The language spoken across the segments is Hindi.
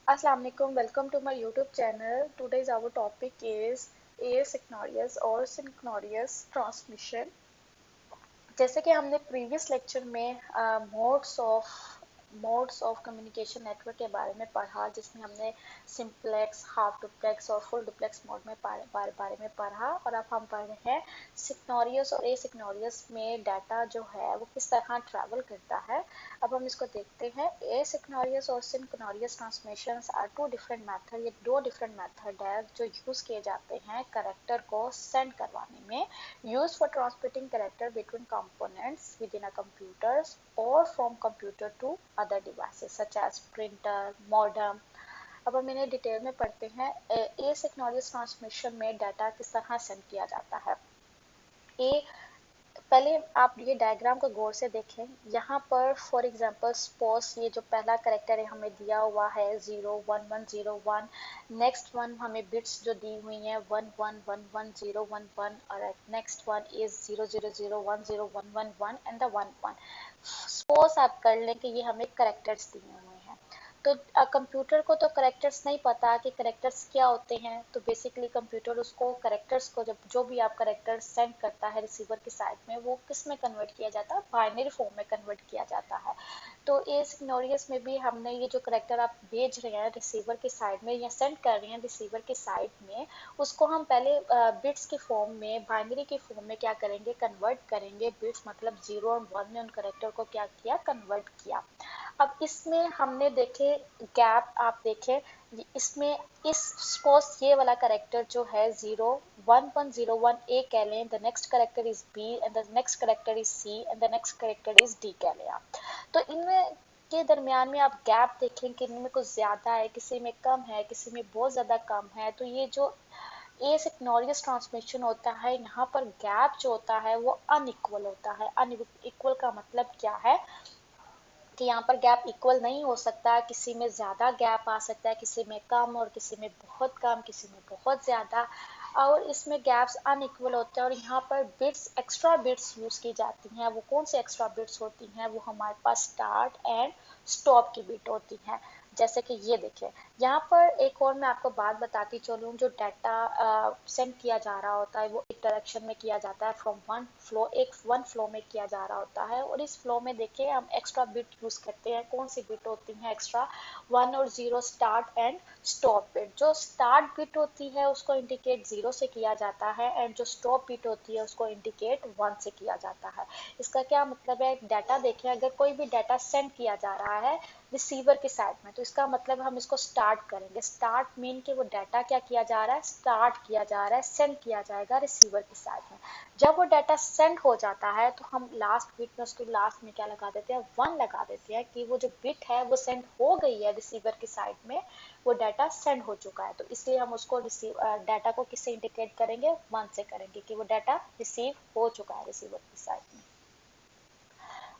Assalamu alaikum, welcome to my YouTube channel. Today's our topic is asynchronous or synchronous transmission. जैसे कि हमने प्रीवियस लेक्चर में मोड्स ऑफ कम्युनिकेशन नेटवर्क के बारे में पढ़ा, जिसमें हमने सिंपलेक्स, हाफ डुप्लेक्स और फुल डुप्लेक्स मोड में बारे में पढ़ा। और अब हम पढ़ रहे हैं सिग्नोरियस और एसिग्नोरियस में डाटा जो है वो किस तरह ट्रैवल करता है। अब हम इसको देखते हैं। एसिग्नोरियस और synchronous transmissions are two different method. ये दो डिफरेंट मेथड है जो यूज किए जाते हैं कैरेक्टर को सेंड करवाने में। Used for transmitting character between components within a computer or from computer to other devices such as printer, modem। अब हम इन्हें डिटेल में पढ़ते हैं। एसिंक्रोनस ट्रांसमिशन में डाटा किस तरह सेंड किया जाता है। ए पहले आप ये डायग्राम को गौर से देखें। यहाँ पर फॉर एग्जांपल सपोज ये जो पहला करेक्टर है हमें दिया हुआ है 0 1 1 0 1। नेक्स्ट वन हमें बिट्स जो दी हुई हैं 1 1 1 1 0 1 1 और next one is 0 0 0 1 0 1 1 1 and the 1 1। Suppose आप कर लें कि ये हमें करेक्टर्स दिए हुए हैं। तो कंप्यूटर को तो करेक्टर्स नहीं पता कि करेक्टर्स क्या होते हैं। तो बेसिकली कंप्यूटर उसको करेक्टर्स को जब जो भी आप करेक्टर सेंड करता है रिसीवर की साइड में, वो किस में कन्वर्ट किया जाता है, बाइनरी फॉर्म में कन्वर्ट किया जाता है। तो एसिंक्रोनस में भी हमने ये जो करेक्टर आप भेज रहे हैं रिसीवर की साइड में या सेंड कर रहे हैं रिसीवर की साइड में, उसको हम पहले बिट्स के फॉर्म में, बाइनरी के फॉर्म में क्या करेंगे, कन्वर्ट करेंगे। बिट्स मतलब 0 और 1 ने उन करेक्टर को क्या किया, कन्वर्ट किया। अब इसमें हमने देखे गैप, आप देखें इसमें इस सपोज ये वाला करेक्टर जो है 0 1 1 0 1 ए कह लें, the next character is B and the next character is C and the next character is D कह लें आप। तो इनमें के दरमियान में आप गैप देखें कि इनमें कुछ ज्यादा है, किसी में कम है, किसी में बहुत ज्यादा कम है। तो ये जो एसिंक्रोनस ट्रांसमिशन होता है, यहाँ पर गैप जो होता है वो अनइक्वल होता है। अनइक्वल का मतलब क्या है कि यहाँ पर गैप इक्वल नहीं हो सकता। किसी में ज़्यादा गैप आ सकता है, किसी में कम, और किसी में बहुत कम, किसी में बहुत ज़्यादा। और इसमें गैप्स अनइक्वल होते हैं। और यहाँ पर बिट्स, एक्स्ट्रा बिट्स यूज़ की जाती हैं। वो कौन से एक्स्ट्रा बिट्स होती हैं, वो हमारे पास स्टार्ट एंड स्टॉप की बिट होती हैं। जैसे कि ये देखिए, यहाँ पर एक और मैं आपको बात बताती चलूँ। जो डाटा सेंड किया जा रहा होता है वो एक डायरेक्शन में किया जाता है, फ्रॉम वन फ्लो में किया जा रहा होता है। और इस फ्लो में देखिए हम एक्स्ट्रा बिट यूज करते हैं। कौन सी बिट होती है एक्स्ट्रा, 1 और 0 स्टार्ट एंड स्टॉप बिट। जो स्टार्ट बिट होती है उसको इंडिकेट 0 से किया जाता है एंड जो स्टॉप बिट होती है उसको इंडिकेट 1 से किया जाता है। इसका क्या मतलब है, डाटा देखें, अगर कोई भी डाटा सेंड किया जा रहा है रिसीवर की साइड में, तो इसका मतलब हम इसको स्टार्ट करेंगे। स्टार्ट मीन कि वो डाटा क्या किया जा रहा है, स्टार्ट किया जा रहा है, सेंड किया जाएगा रिसीवर की साइड में। जब वो डाटा सेंड हो जाता है तो हम लास्ट बिट में उसको लास्ट में क्या लगा देते हैं, 1 लगा देते हैं कि वो जो बिट है वो सेंड हो गई है रिसीवर की साइड में, वो डाटा सेंड हो चुका है। तो इसलिए हम उसको डाटा को किससे इंडिकेट करेंगे, 1 से करेंगे कि वो डाटा रिसीव हो चुका है रिसीवर की साइड में।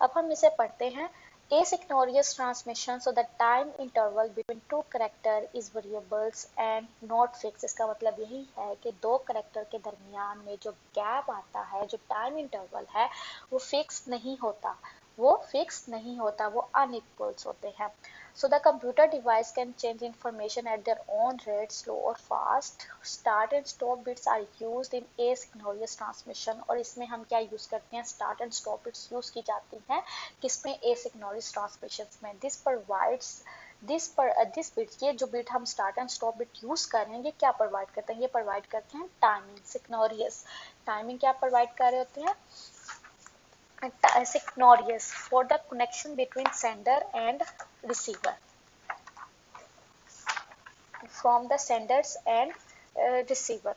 अब हम इसे पढ़ते हैं। Asynchronous transmission, so the time interval between two character is variables and not fixed। इसका मतलब यही है कि दो करेक्टर के दरमियान में जो गैप आता है, जो टाइम इंटरवल है, वो फिक्स नहीं होता। वो अनइक्वल्स होते हैं। So the computer device can change information at their own rate, slow or fast। Start and stop bits are used in asynchronous transmission। और इसमें हम क्या यूज करते हैं, start and stop bits use की जाती हैं किसमें, asynchronous transmissions में। दिस बिट, ये जो बिट हम start and stop bit use कर रहे हैं, ये क्या प्रोवाइड करते हैं, ये प्रोवाइड करते हैं टाइमिंग। सिग्नोरियस टाइमिंग क्या प्रोवाइड कर रहे होते हैं, synchronous for the connection between sender and receiver, from the senders and receiver,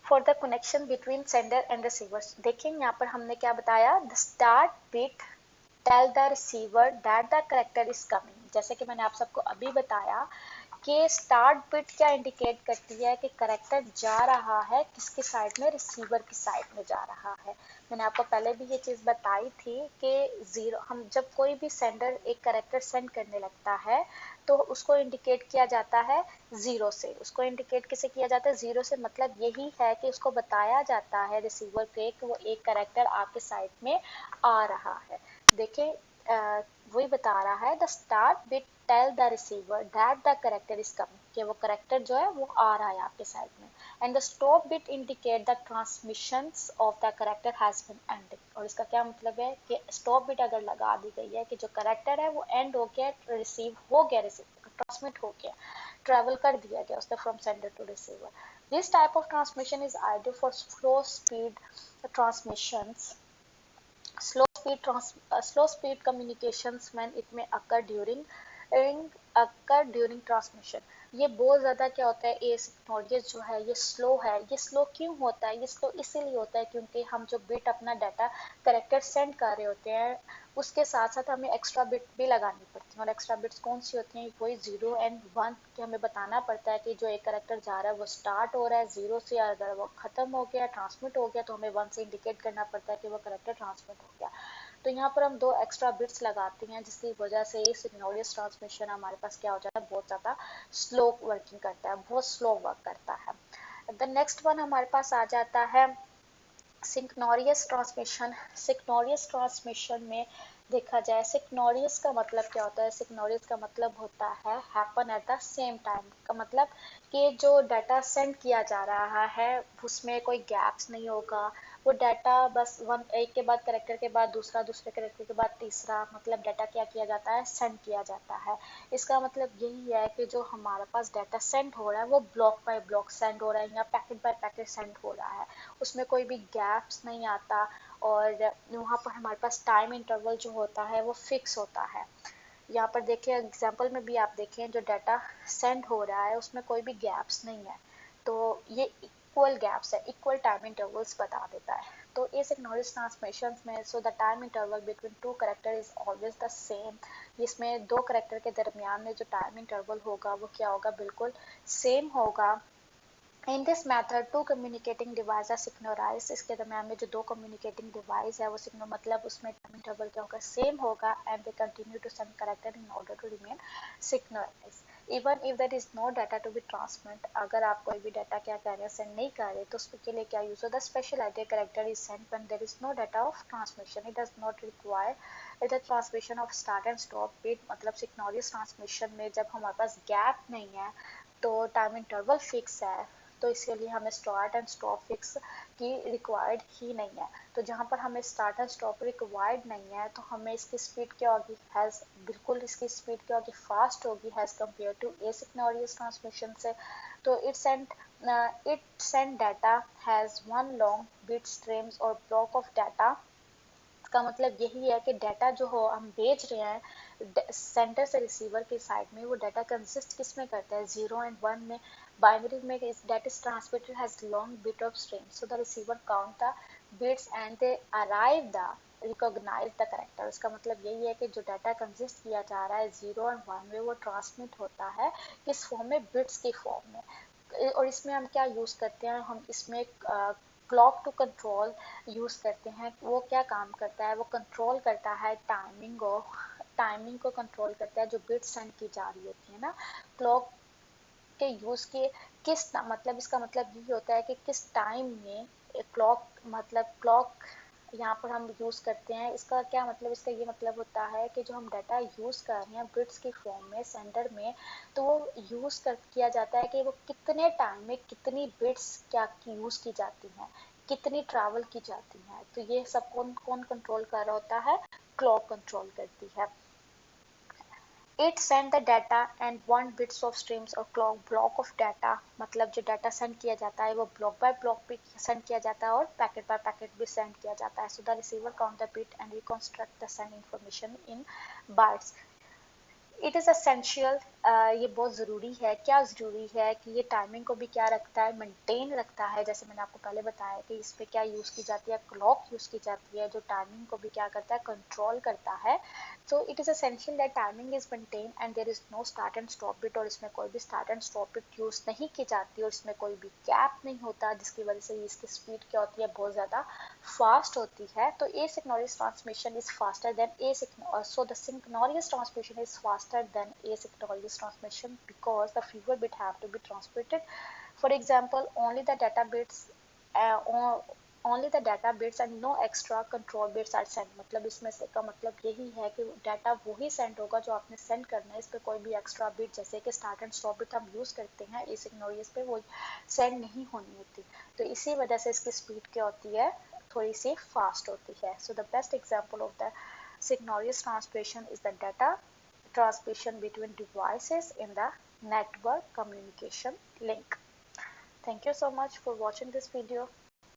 for the connection between sender and receiver. देखिए यहाँ पर हमने क्या बताया, the start bit tell the receiver that the character is coming. जैसे कि मैंने आप सबको अभी बताया कि स्टार्ट बिट क्या इंडिकेट करती है कि करेक्टर जा रहा है किसकी साइड में, रिसीवर की साइड में जा रहा है। मैंने आपको पहले भी ये चीज़ बताई थी कि जीरो, हम जब कोई भी सेंडर एक करेक्टर सेंड करने लगता है तो उसको इंडिकेट किया जाता है 0 से। उसको इंडिकेट किसे किया जाता है, 0 से। मतलब यही है कि उसको बताया जाता है रिसीवर पे कि वो एक करेक्टर आपके साइड में आ रहा है। देखें वही बता रहा है the start bit tell the receiver that the character is coming, कि वो करेक्टर जो है वो आ रहा है आपके साइड में। And the stop bit indicate the transmissions of the character has been ended. और इसका क्या मतलब है कि स्टॉप बिट अगर लगा दी गई है कि जो करेक्टर है वो एंड हो गया, रिसीव हो गया, रिसीव ट्रांसमिट हो गया, ट्रेवल कर दिया गया उसने from sender to receiver. This type of transmission is ideal for slow speed transmissions, slow speed communications when it may occur during transmission। ये बहुत ज़्यादा क्या होता है, एसिंक्रोनस जो है ये स्लो है। ये स्लो क्यों होता है? ये स्लो इसीलिए होता है क्योंकि हम जो बिट अपना डाटा करेक्टर सेंड कर रहे होते हैं उसके साथ साथ हमें एक्स्ट्रा बिट भी लगानी पड़ती है। और एक्स्ट्रा बिट्स कौन सी होती हैं? वही 0 और 1 कि हमें बताना पड़ता है कि जो एक करेक्टर जा रहा है वो स्टार्ट हो रहा है 0 से, अगर वो ख़त्म हो गया ट्रांसमिट हो गया तो हमें 1 से इंडिकेट करना पड़ता है कि वो करेक्टर ट्रांसमिट हो गया। तो यहाँ पर हम 2 एक्स्ट्रा बिट्स लगाते हैं जिसकी वजह से ये सिग्नोरियस ट्रांसमिशन हमारे पास क्या हो जाता है, बहुत ज़्यादा स्लो वर्किंग करता है, बहुत स्लो वर्क करता है। द नेक्स्ट वन हमारे पास आ जाता है सिग्नोरियस ट्रांसमिशन। सिग्नोरियस ट्रांसमिशन में देखा जाए, सिग्नोरियस का मतलब क्या होता है? सिग्नोरियस का मतलब होता है happen at the same time, का मतलब कि जो डाटा सेंड किया जा रहा है उसमें कोई गैप्स नहीं होगा। वो डाटा बस वन एक के बाद करेक्टर के बाद दूसरा, दूसरे करेक्टर के बाद तीसरा, मतलब डाटा क्या किया जाता है, सेंड किया जाता है। इसका मतलब यही है कि जो हमारे पास डाटा सेंड हो रहा है वो ब्लॉक बाय ब्लॉक सेंड हो रहा है या पैकेट बाय पैकेट सेंड हो रहा है, उसमें कोई भी गैप्स नहीं आता। और वहाँ पर हमारे पास टाइम इंटरवल जो होता है वो फिक्स होता है। यहाँ पर देखिए एग्जांपल में भी आप देखें जो डाटा सेंड हो रहा है उसमें कोई भी गैप्स नहीं है, तो ये इक्वल गैप्स है, इक्वल टाइम इंटरवल्स बता देता है। तो एसिंक्रोनस ट्रांसमिशंस में so the time interval between two character is always the same. इसमें 2 करेक्टर के दरमियान में जो टाइम इंटरवल होगा वो क्या होगा, बिल्कुल सेम होगा। In this method two communicating device are synchronise. इसके दरमियान में जो 2 कम्युनिकेटिंग डिवाइस है वो सिग्नो मतलब उसमें टाइम इंटरवल क्या होगा, सेम होगा। And they continue to send character in order to remain synchronise even if there is no data to be transmit. अगर आप कोई भी डाटा क्या कर रहे हैं, सेंड नहीं कर रहे, तो उसके लिए क्या यूज होता है, special idea character is sent when there is no data of transmission. It does not require the transmission of start and stop bit. मतलब सिग्नोरियस ट्रांसमिशन में जब हमारे पास गैप नहीं है तो टाइम इंटरवल फिक्स है, तो इसके लिए हमें स्टार्ट एंड स्टॉप फिक्स की रिक्वायर्ड ही नहीं है। तो जहाँ पर हमें स्टार्ट एंड स्टॉप रिक्वायर्ड नहीं है तो हमें इसकी स्पीड क्या होगी, हैज़ बिल्कुल इसकी स्पीड क्या होगी, फास्ट होगी has compare to asynchronous transmission से। तो it send data has one long bit streams और ब्लॉक ऑफ डाटा। इसका मतलब यही है कि डाटा जो हो हम भेज रहे हैं सेंटर से रिसीवर के साइड में, वो डाटा कंसिस्ट किस में करता है, 0 और 1 में। बाइनरी में that is transmitted has long bit of stream, so the receiver count the bits and they arrive the recognize the character। इसका मतलब यही है कि जो डाटा कंसिस्ट किया जा रहा है 0 और 1 में वो ट्रांसमिट होता है किस फॉर्म में, बिट्स की फॉर्म में। और इसमें हम क्या यूज़ करते हैं, हम इसमें क्लॉक टू कंट्रोल यूज़ करते हैं। वो क्या काम करता है, वो कंट्रोल करता है टाइमिंग को कंट्रोल करता है जो बिट सेंड की जा रही होती है ना। क्लॉक के यूज़ के मतलब इसका मतलब यही होता है कि किस टाइम में क्लॉक, मतलब क्लॉक यहाँ पर हम यूज़ करते हैं। इसका क्या मतलब, इसका ये मतलब होता है कि जो हम डाटा यूज़ कर रहे हैं बिट्स की फॉर्म में सेंडर में, तो वो यूज़ कर किया जाता है कि वो कितने टाइम में कितनी बिट्स क्या यूज़ की जाती हैं, कितनी ट्रैवल की जाती हैं। तो ये सब कौन कौन कंट्रोल कर रहा होता है, क्लॉक कंट्रोल करती है। It send the data and one bits of streams और क्लॉक ब्लॉक ऑफ डाटा, मतलब जो डाटा सेंड किया जाता है वो ब्लॉक बाय ब्लॉक भी सेंड किया जाता है और पैकेट बाय पैकेट भी सेंड किया जाता है। So the receiver count the bit and reconstruct the send information in bytes. It is essential, ये बहुत ज़रूरी है। क्या ज़रूरी है कि ये टाइमिंग को भी क्या रखता है, मेंटेन रखता है। जैसे मैंने आपको पहले बताया कि इस पे क्या यूज़ की जाती है, क्लॉक यूज़ की जाती है जो टाइमिंग को भी क्या करता है, कंट्रोल करता है। So it is essential that timing is maintain and there is no start and stop bit. और इसमें कोई भी start and stop bit use नहीं की जाती और इसमें कोई भी गैप नहीं होता, जिसकी वजह से इसकी स्पीड क्या होती है, बहुत ज़्यादा फास्ट होती है। तो asynchronous transmission is faster than asynchronous, so the synchronous transmission is faster than asynchronous transmission because the fewer bit have to be transmitted. For example, only the data bits only the data bits and no extra control bits are sent। मतलब इसमें से का मतलब यही है कि डाटा वही सेंड होगा जो आपने सेंड करना है, इस पे कोई भी एक्स्ट्रा बिट जैसे कि स्टार्ट एंड स्टॉप बिट हम यूज़ करते हैं एसिग्नोरियस पे, वो सेंड नहीं होनी होती। तो इसी वजह से इसकी स्पीड क्या होती है, थोड़ी सी फास्ट होती है। So the best example of the Signorius transmission is the data transmission between devices in the network communication link. Thank you so much for watching this video.